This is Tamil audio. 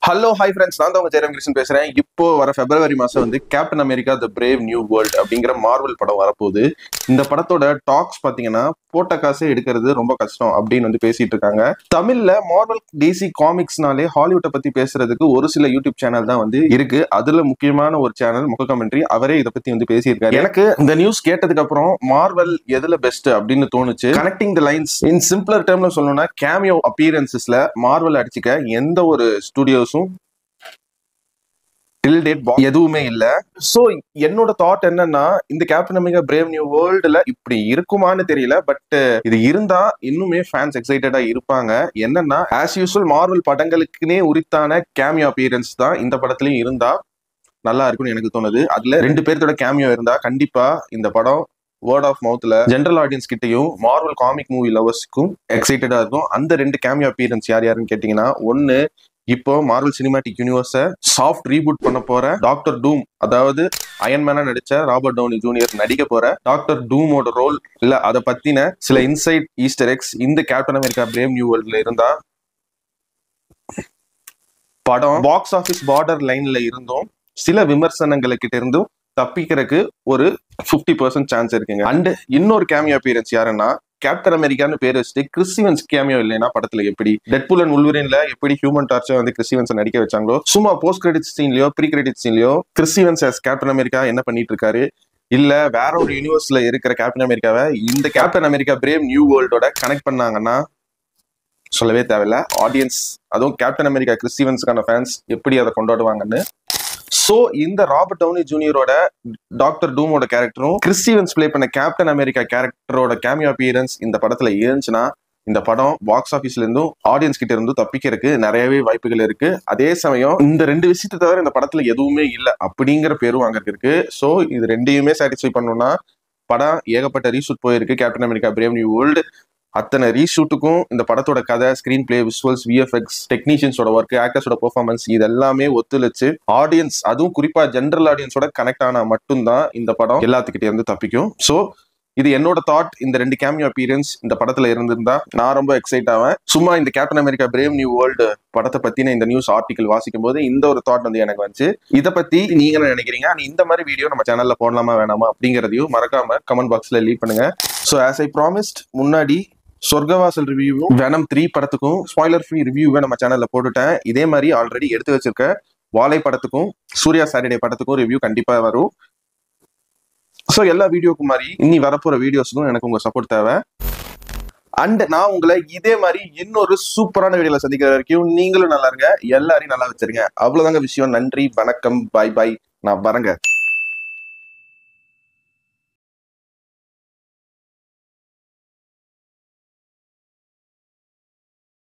ஹலோ ஹாய் ஃப்ரெண்ட்ஸ், நான் தான் உங்க ஜெயராம் கிருஷ்ணன் பேசுறேன். இப்போ வர பிப்ரவரி மாசம் வந்து கேப்டன் அமெரிக்கா த பிரேவ் நியூ வேர்ல்ட் அப்படிங்கிற மார்வல் படம் வரப்போகுது. இந்த படத்தோட டாக்ஸ் பாத்தீங்கன்னா போட்ட காசே எடுக்கிறது ரொம்ப கஷ்டம் அப்படின்னு வந்து பேசிட்டு இருக்காங்க. தமிழ்ல மார்வல் டிசி காமிக்ஸ்னாலே ஹாலிவுட்டை பத்தி பேசுறதுக்கு ஒரு சில யூடியூப் சேனல் தான் வந்து இருக்கு. அதுல முக்கியமான ஒரு சேனல் முக கமெண்ட்ரி, அவரே இதை பத்தி வந்து பேசியிருக்காரு. எனக்கு இந்த நியூஸ் கேட்டதுக்கு அப்புறம் மார்வல் எதுல பெஸ்ட் அப்படின்னு தோணுச்சு. Connecting the lines in simpler டேர்ம்ல சொல்லணும்னா கேமியோ அப்பியரன்சஸ்ல மார்வல் அடிச்சுக்க எந்த ஒரு ஸ்டுடியோஸும் எதுவுமே இல்ல. சோ என்னோட தாட் என்னன்னா, இந்த கேப்டன் அமெரிக்கா பிரேவ் நியூ வேர்ல்டுல இப்படி இருக்குமான்னு தெரியல. பட் இது இருந்தா இன்னுமே ஃபேன்ஸ் எக்ஸைட்டடா இருப்பாங்க. என்னன்னா, ஆஸ் யூசுவல் மார்வல் படங்களுக்குனே உரித்தான கேமியோ அப்பியரன்ஸ் தான் இந்த படத்துலயும் இருந்தா நல்லா இருக்கும்னு எனக்கு தோணுது. அதுல 2 பேர்த்தோட கேமியோ இருந்தா கண்டிப்பா இந்த படம் வேர்ட் ஆஃப் மவுத்ல ஜெனரல் ஆடியன்ஸ் கிட்டையும் மார்வல் காமிக் மூவி லவர்ஸ்க்கும் எக்ஸைட்டடா இருக்கும். அந்த 2 கேமியோ அப்பியரன்ஸ் யார் யாருன்னு கேட்டீங்கன்னா, ஒன்னு இப்போ மார்வல் சினிமாட்டிக் யூனிவர்ஸை சாஃப்ட் ரீபூட் பண்ண போற டாக்டர் டூம், அதாவது அயன்மேனா நடிச்ச ராபர்ட் டவுனி ஜூனியர் நடிக்க போற டாக்டர் டூமோட ரோல் இல்ல அதை பத்தின சில இன்சைட் ஈஸ்டர் எக்ஸ் இந்த கேப்டன் அமெரிக்கா பிரேவ் நியூ வேர்ல்ட்ல இருந்தா படம் பாக்ஸ் ஆஃபீஸ் பார்டர் லைன்ல இருந்தும் சில விமர்சனங்களுக்கிட்ட இருந்தும் தப்பிக்கிறதுக்கு ஒரு 50% சான்ஸ் இருக்குங்க. அண்ட் இன்னொரு கேமியோ அப்பியரன்ஸ் யாருன்னா, கேப்டன் அமெரிக்கான்னு பேர் வச்சுட்டு கிறிஸ் ஈவன்ஸ் கேமியோ இல்லைன்னா படத்துல எப்படி டெட்பூல் அண்ட் வூல்வரீன்ல எப்படி ஹியூமன் டார்ச்சர் வந்து கிறிஸ் ஈவன்ஸ் நடிக்க வச்சாங்களோ, சும்மா போஸ்ட் கிரெடிட் சீன்லயோ ப்ரீ கிரெடிட் சீன்லயோ Chris Evans as Captain America என்ன பண்ணிட்டு இருக்காரு, இல்ல வேற ஒரு யூனிவர்ஸ்ல இருக்கிற கேப்டன் அமெரிக்காவை இந்த கேப்டன் அமெரிக்கா பிரேவ் நியூ வேர்ல்டோட கனெக்ட் பண்ணாங்கன்னா சொல்லவே தேவையில்ல. ஆடியன்ஸ், அதுவும் கேப்டன் அமெரிக்கா கிறிஸ் ஈவன்ஸ்க்கான ஃபேன்ஸ் எப்படி அதை கொண்டாடுவாங்கன்னு. சோ இந்த ராபர்ட் டவுனி ஜூனியரோட டாக்டர் டூமோட கேரக்டரும் கிறிஸ் ஈவன்ஸ் பிளே பண்ண கேப்டன் அமெரிக்கா கேரக்டரோட கேமியோ அப்பியரன்ஸ் இந்த படத்துல இருந்துச்சுன்னா இந்த படம் பாக்ஸ் ஆபீஸ்ல இருந்தும் ஆடியன்ஸ் கிட்ட இருந்தும் தப்பிக்கிறதுக்கு நிறையவே வாய்ப்புகள் இருக்கு. அதே சமயம் இந்த 2 விஷயத்தை தவிர இந்த படத்துல எதுவுமே இல்லை அப்படிங்கிற பேரும் அங்க இருக்கு. சோ இது ரெண்டையுமே சாட்டிஸ்ஃபை பண்ணணும்னா படம் ஏகப்பட்ட ரீஷூட் போயிருக்கு. Captain America Brave New World அத்தனை ரீஷூட்டுக்கும் இந்த படத்தோட கதை, ஸ்கிரீன் பிளே, விஷுவல்ஸ், விஎஃப்எக்ஸ், டெக்னீஷியன்ஸோட ஒர்க், ஆக்டர்ஸோட பெர்ஃபார்மன்ஸ் இது எல்லாமே ஒத்துழைச்சு ஆடியன்ஸ், அதுவும் குறிப்பா ஜெனரல் ஆடியன்ஸோட கனெக்ட் ஆனா மட்டும்தான் இந்த படம் எல்லாத்துக்கிட்டே இருந்து தப்பிக்கும். சோ இது என்னோட தாட். இந்த 2 கேமியோ அப்பியரன்ஸ் இந்த படத்துல இருந்திருந்தா நான் ரொம்ப எக்ஸைட் ஆவேன். சும்மா இந்த Captain America Brave New world படத்தை பத்தின இந்த நியூஸ் ஆர்டிகல் வாசிக்கும் போது இந்த ஒரு தாட் வந்து எனக்கு வந்துச்சு. இதை பத்தி நீங்க என்ன நினைக்கிறீங்க? இந்த மாதிரி வீடியோ நம்ம சேனல்ல போடலாமா வேணாமா அப்படிங்கறதையும் மறக்காம கமெண்ட் பாக்ஸ்ல லீவ் பண்ணுங்க. ஸோ ஆஸ் ஐ ப்ராமிஸ்ட், முன்னாடி சொர்க்கவாசல் ரிவ்யூவும் வெனம் 3 படத்துக்கும் ஸ்பாய்லர் ஃப்ரீ ரிவ்யூவை நம்ம சேனல்ல போட்டுட்டேன். இதே மாதிரி ஆல்ரெடி எடுத்து வச்சிருக்க வாழை படத்துக்கும் சூர்யா சாட்டர்டே படத்துக்கும் ரிவ்யூ கண்டிப்பா வரும். ஸோ எல்லா வீடியோக்கும் மாதிரி இனி வரப்போற வீடியோஸுக்கும் எனக்கு உங்க சப்போர்ட் தேவை. அண்ட் நான் உங்களை இதே மாதிரி இன்னொரு சூப்பரான வீடியோல சந்திக்கிற வரைக்கும் நீங்களும் நல்லா இருங்க, எல்லாரையும் நல்லா வச்சிருங்க. அவ்வளவுதாங்க விஷயம். நன்றி, வணக்கம், பாய் பாய். நான் வரேங்க.